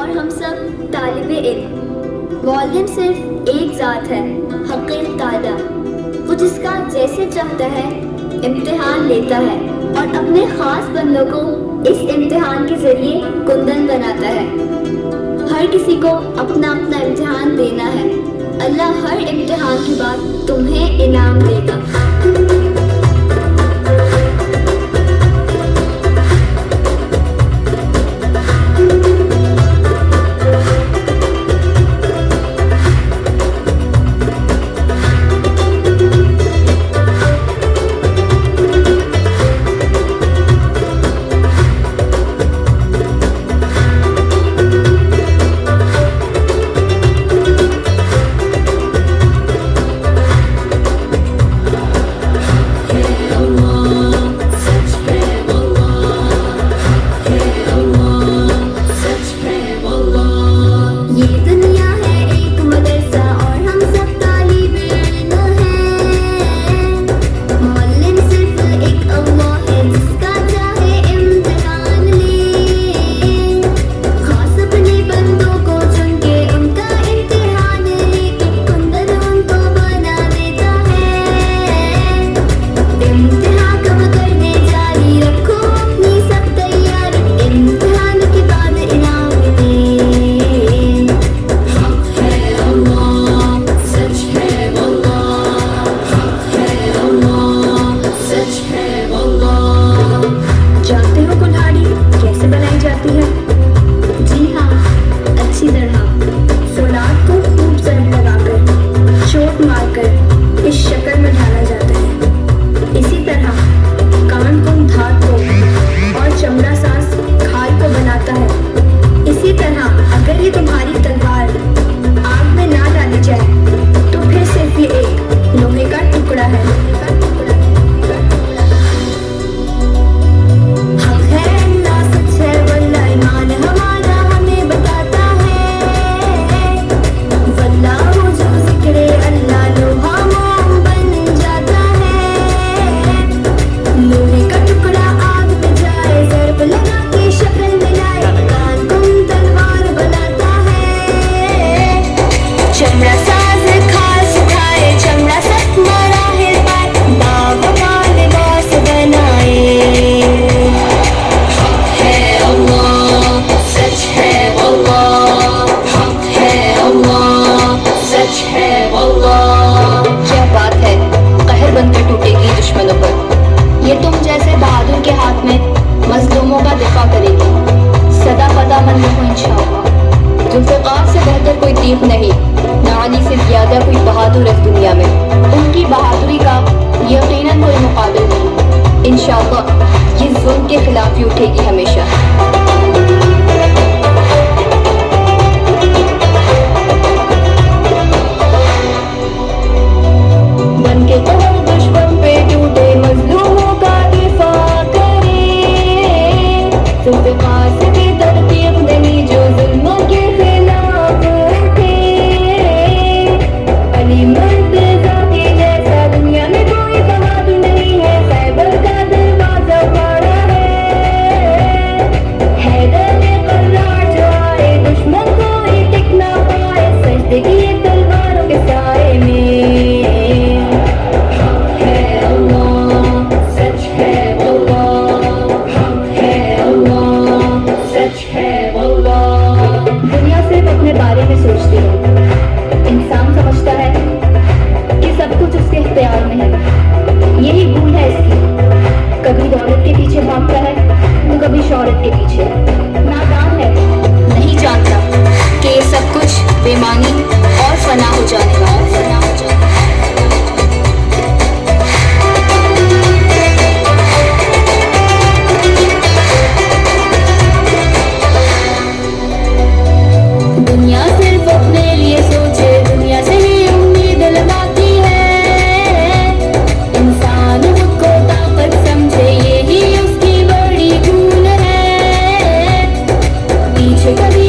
और हम सब तालिबे इल्म। वालिम सिर्फ एक ज़ात है, हक़ ताला, वो जिसका जैसे चाहता है इम्तिहान लेता है और अपने ख़ास बंदों को इस इम्तिहान के ज़रिए कुंदन बनाता है। हर किसी को अपना अपना इम्तिहान देना है। अल्लाह हर इम्तिहान के बाद तुम्हें इनाम देगा। नहीं, ना अली से ज्यादा कोई बहादुर इस दुनिया में। उनकी बहादुरी का यकीनन कोई मुकाबिल नहीं। इंशाअल्लाह ये जुल्म के खिलाफ ही उठेगी हमेशा। बन के तो हम दुश्मन पे टूटे मजलूमों का दिफा करें, जुल्फ़िकार से भी तरतीब नहीं जो जुल्मों के खिलाफ थे। अली मुर्तज़ा के जैसा दुनिया में कोई बहादुर नहीं है। खैबर का दरवाजा बड़ा है, हैदर ने कर्रार जो आए दुश्मन कोई टिक ना पाए। सजदे किए तलवारों के साए में। अपने बारे में सोचती हूँ। इंसान समझता है कि सब कुछ उसके इख्तियार में है। यही भूल है इसकी। कभी दौलत के पीछे भागता है तो कभी शौहरत के पीछे। नादान है, नहीं जानता कि ये सब कुछ बेमानी और फना हो जाने वाला है। दुनिया सिर्फ अपने लिए सोचे, दुनिया से ही उम्मीद लगाती है। इंसान खुद को ताकत समझे, यही उसकी बड़ी भूल है। पीछे कभी